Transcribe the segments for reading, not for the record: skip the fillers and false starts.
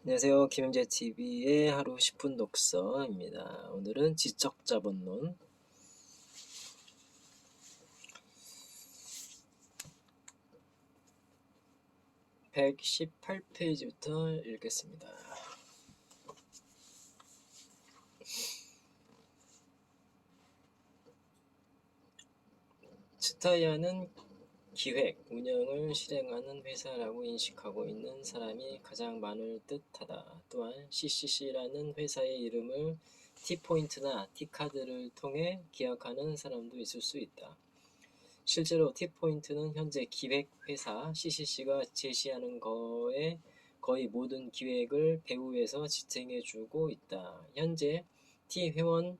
안녕하세요. 김영재TV의 하루 10분 독서입니다. 오늘은 지적자본론 118페이지부터 읽겠습니다. 츠타야는 기획, 운영을 실행하는 회사라고 인식하고 있는 사람이 가장 많을 듯하다. 또한 CCC라는 회사의 이름을 T포인트나 T카드를 통해 기억하는 사람도 있을 수 있다. 실제로 T포인트는 현재 기획회사 CCC가 제시하는 거에 거의 모든 기획을 배후에서 지탱해주고 있다. 현재 T 회원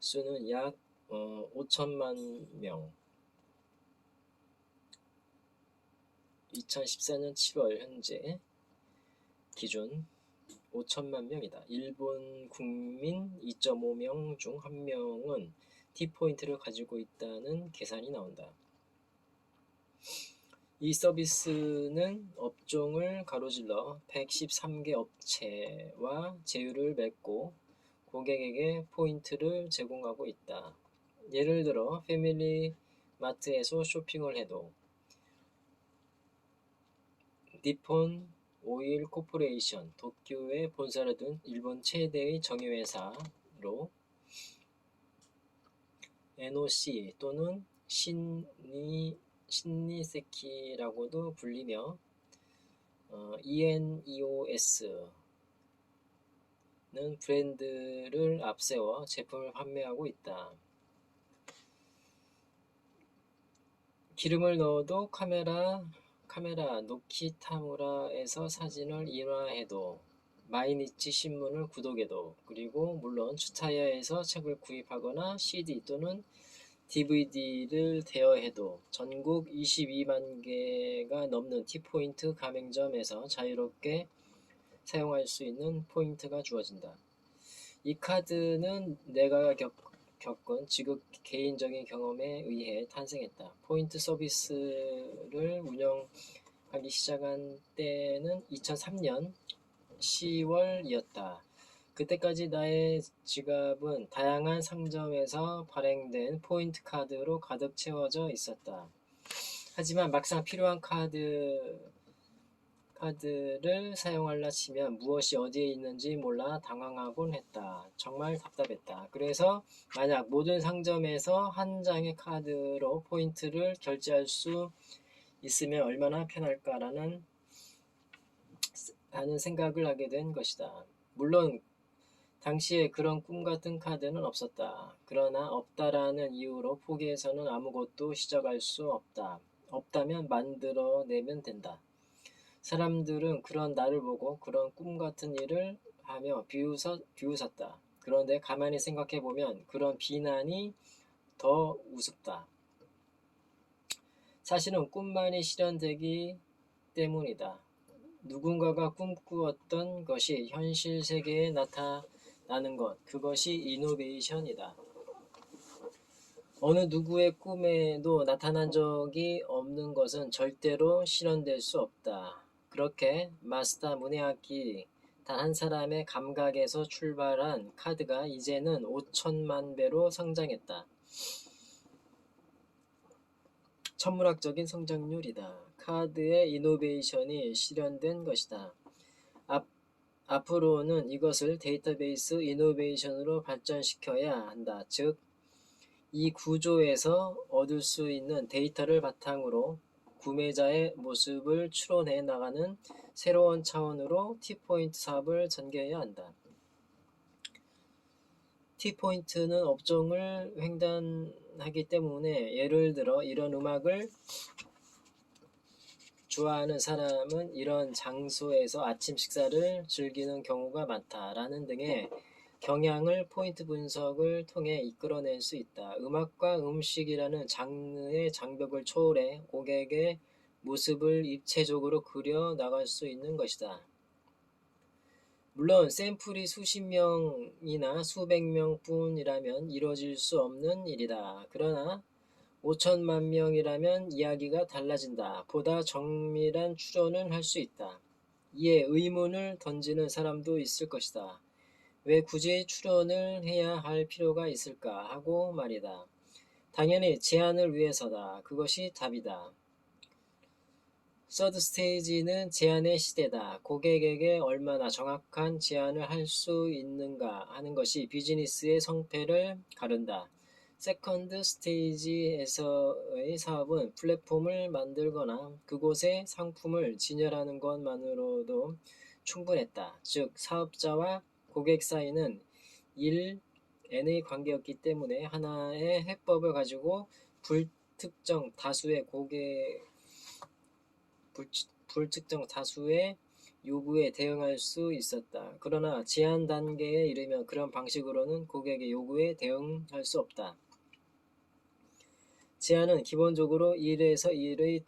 수는 약 5천만 명. 2014년 7월 현재 기준 5천만 명이다. 일본 국민 2.5명 중 1명은 T포인트를 가지고 있다는 계산이 나온다. 이 서비스는 업종을 가로질러 113개 업체와 제휴를 맺고 고객에게 포인트를 제공하고 있다. 예를 들어 패밀리마트에서 쇼핑을 해도 니폰 오일 코퍼레이션, 도쿄에 본사를 둔 일본 최대의 정유회사로 NOC 또는 신니세키라고도 불리며 ENEOS는 브랜드를 앞세워 제품을 판매하고 있다. 기름을 넣어도 카메라 노키타무라에서 사진을 인화해도 마이니치 신문을 구독해도 그리고 물론 츠타야에서 책을 구입하거나 CD 또는 DVD를 대여해도 전국 22만 개가 넘는 T포인트 가맹점에서 자유롭게 사용할 수 있는 포인트가 주어진다. 이 카드는 내가 겪은 지극 개인적인 경험에 의해 탄생했다. 포인트 서비스를 운영하기 시작한 때는 2003년 10월이었다. 그때까지 나의 지갑은 다양한 상점에서 발행된 포인트 카드로 가득 채워져 있었다. 하지만 막상 필요한 카드를 사용하려 치면 무엇이 어디에 있는지 몰라 당황하곤 했다. 정말 답답했다. 그래서 만약 모든 상점에서 한 장의 카드로 포인트를 결제할 수 있으면 얼마나 편할까라는 생각을 하게 된 것이다. 물론 당시에 그런 꿈같은 카드는 없었다. 그러나 없다라는 이유로 포기해서는 아무것도 시작할 수 없다. 없다면 만들어내면 된다. 사람들은 그런 나를 보고 그런 꿈같은 일을 하며 비웃었다. 그런데 가만히 생각해보면 그런 비난이 더 우습다. 사실은 꿈만이 실현되기 때문이다. 누군가가 꿈꾸었던 것이 현실 세계에 나타나는 것, 그것이 이노베이션이다. 어느 누구의 꿈에도 나타난 적이 없는 것은 절대로 실현될 수 없다. 그렇게 마스다 무네아키 단 한 사람의 감각에서 출발한 카드가 이제는 5천만 배로 성장했다. 천문학적인 성장률이다. 카드의 이노베이션이 실현된 것이다. 앞으로는 이것을 데이터베이스 이노베이션으로 발전시켜야 한다. 즉, 이 구조에서 얻을 수 있는 데이터를 바탕으로 구매자의 모습을 추론해 나가는 새로운 차원으로 T포인트 사업을 전개해야 한다. T포인트는 업종을 횡단하기 때문에 예를 들어 이런 음악을 좋아하는 사람은 이런 장소에서 아침 식사를 즐기는 경우가 많다라는 등의 경향을 포인트 분석을 통해 이끌어낼 수 있다. 음악과 음식이라는 장르의 장벽을 초월해 고객의 모습을 입체적으로 그려 나갈 수 있는 것이다. 물론 샘플이 수십 명이나 수백 명뿐이라면 이루어질 수 없는 일이다. 그러나 5천만 명이라면 이야기가 달라진다. 보다 정밀한 추론을 할 수 있다. 이에 의문을 던지는 사람도 있을 것이다. 왜 굳이 출연을 해야 할 필요가 있을까 하고 말이다. 당연히 제안을 위해서다. 그것이 답이다. 서드 스테이지는 제안의 시대다. 고객에게 얼마나 정확한 제안을 할 수 있는가 하는 것이 비즈니스의 성패를 가른다. 세컨드 스테이지에서의 사업은 플랫폼을 만들거나 그곳에 상품을 진열하는 것만으로도 충분했다. 즉 사업자와 고객 사이는 1N의 관계였기 때문에 하나의 해법을 가지고 불특정 다수의 요구에 대응할 수 있었다. 그러나 제한 단계에 이르면 그런 방식으로는 고객의 요구에 대응할 수 없다. 제한은 기본적으로 1에서 1의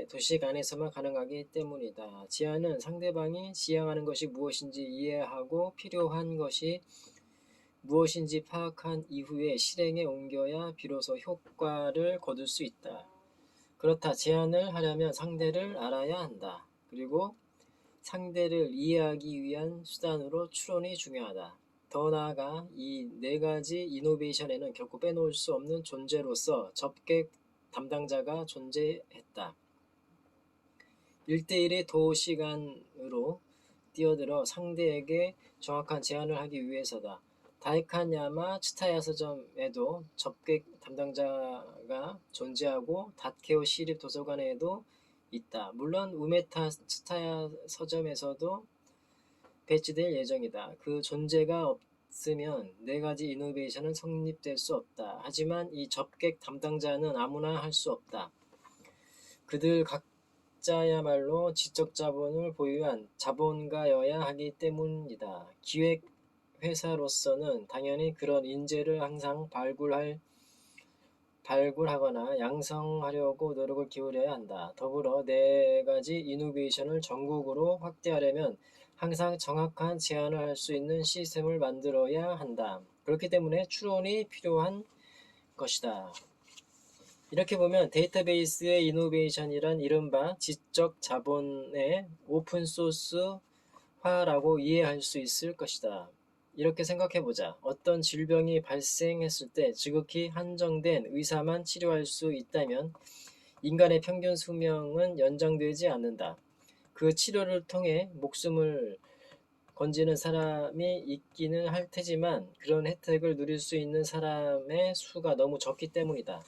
도식 안에서만 가능하기 때문이다. 제한은 상대방이 지향하는 것이 무엇인지 이해하고 필요한 것이 무엇인지 파악한 이후에 실행에 옮겨야 비로소 효과를 거둘 수 있다. 그렇다. 제안을 하려면 상대를 알아야 한다. 그리고 상대를 이해하기 위한 수단으로 추론이 중요하다. 더 나아가 이 네 가지 이노베이션에는 결코 빼놓을 수 없는 존재로서 접객 담당자가 존재했다. 1대1의 도시간으로 뛰어들어 상대에게 정확한 제안을 하기 위해서다. 다이칸야마 츠타야 서점에도 접객 담당자가 존재하고 다케오 시립 도서관에도 있다. 물론 우메타 츠타야 서점에서도 배치될 예정이다. 그 존재가 없으면 네 가지 이노베이션은 성립될 수 없다. 하지만 이 접객 담당자는 아무나 할 수 없다. 그들 각자야말로 지적 자본을 보유한 자본가여야 하기 때문이다. 기획 회사로서는 당연히 그런 인재를 항상 발굴하거나 양성하려고 노력을 기울여야 한다. 더불어 네 가지 이노베이션을 전국으로 확대하려면 항상 정확한 제안을 할 수 있는 시스템을 만들어야 한다. 그렇기 때문에 추론이 필요한 것이다. 이렇게 보면 데이터베이스의 이노베이션이란 이른바 지적 자본의 오픈소스화라고 이해할 수 있을 것이다. 이렇게 생각해보자. 어떤 질병이 발생했을 때 지극히 한정된 의사만 치료할 수 있다면 인간의 평균 수명은 연장되지 않는다. 그 치료를 통해 목숨을 건지는 사람이 있기는 할 테지만 그런 혜택을 누릴 수 있는 사람의 수가 너무 적기 때문이다.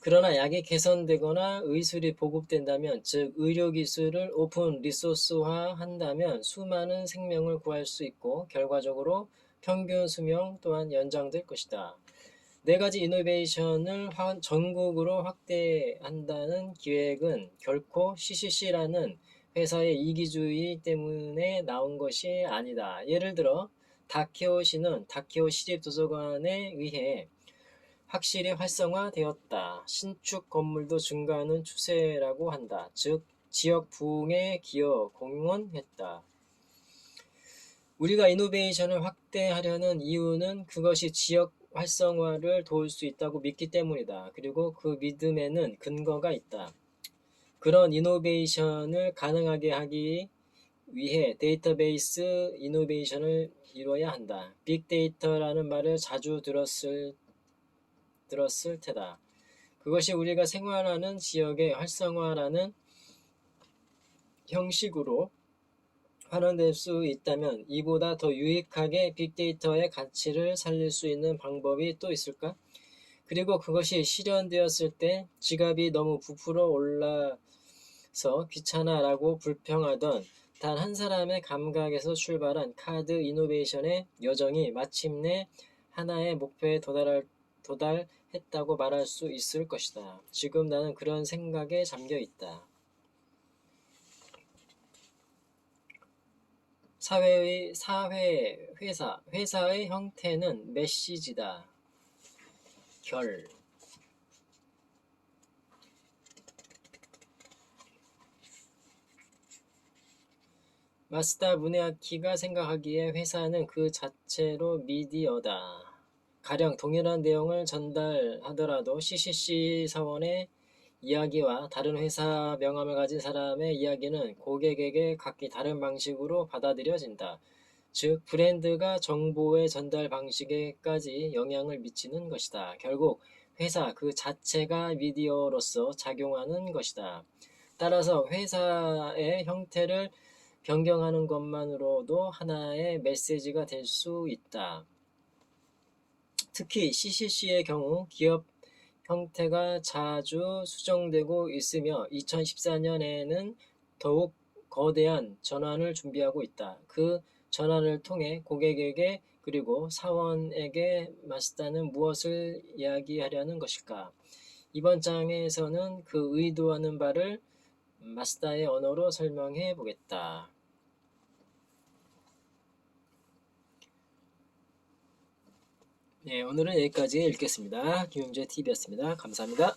그러나 약이 개선되거나 의술이 보급된다면, 즉 의료기술을 오픈 리소스화 한다면 수많은 생명을 구할 수 있고 결과적으로 평균 수명 또한 연장될 것이다. 네 가지 이노베이션을 전국으로 확대한다는 기획은 결코 CCC라는 회사의 이기주의 때문에 나온 것이 아니다. 예를 들어 다케오시는 다케오 시립도서관에 의해 확실히 활성화되었다. 신축 건물도 증가하는 추세라고 한다. 즉 지역 부흥에 기여 공헌했다. 우리가 이노베이션을 확대하려는 이유는 그것이 지역 활성화를 도울 수 있다고 믿기 때문이다. 그리고 그 믿음에는 근거가 있다. 그런 이노베이션을 가능하게 하기 위해 데이터베이스 이노베이션을 이뤄야 한다. 빅데이터라는 말을 자주 들었을 테다. 그것이 우리가 생활하는 지역의 활성화라는 형식으로 환원될 수 있다면 이보다 더 유익하게 빅데이터의 가치를 살릴 수 있는 방법이 또 있을까? 그리고 그것이 실현되었을 때 지갑이 너무 부풀어 올라서 귀찮아라고 불평하던 단 한 사람의 감각에서 출발한 카드 이노베이션의 여정이 마침내 하나의 목표에 도달했다고 말할 수 있을 것이다. 지금 나는 그런 생각에 잠겨 있다. 회사의 형태는 메시지다. 결. 마스다 무네아키가 생각하기에 회사는 그 자체로 미디어다. 가령 동일한 내용을 전달하더라도 CCC 사원의 이야기와 다른 회사 명함을 가진 사람의 이야기는 고객에게 각기 다른 방식으로 받아들여진다. 즉, 브랜드가 정보의 전달 방식에까지 영향을 미치는 것이다. 결국 회사 그 자체가 미디어로서 작용하는 것이다. 따라서 회사의 형태를 변경하는 것만으로도 하나의 메시지가 될 수 있다. 특히 CCC의 경우 기업 형태가 자주 수정되고 있으며 2014년에는 더욱 거대한 전환을 준비하고 있다. 그 전환을 통해 고객에게 그리고 사원에게 마스다는 무엇을 이야기하려는 것일까? 이번 장에서는 그 의도하는 바를 마스다의 언어로 설명해 보겠다. 네, 오늘은 여기까지 읽겠습니다. 김용재 TV였습니다. 감사합니다.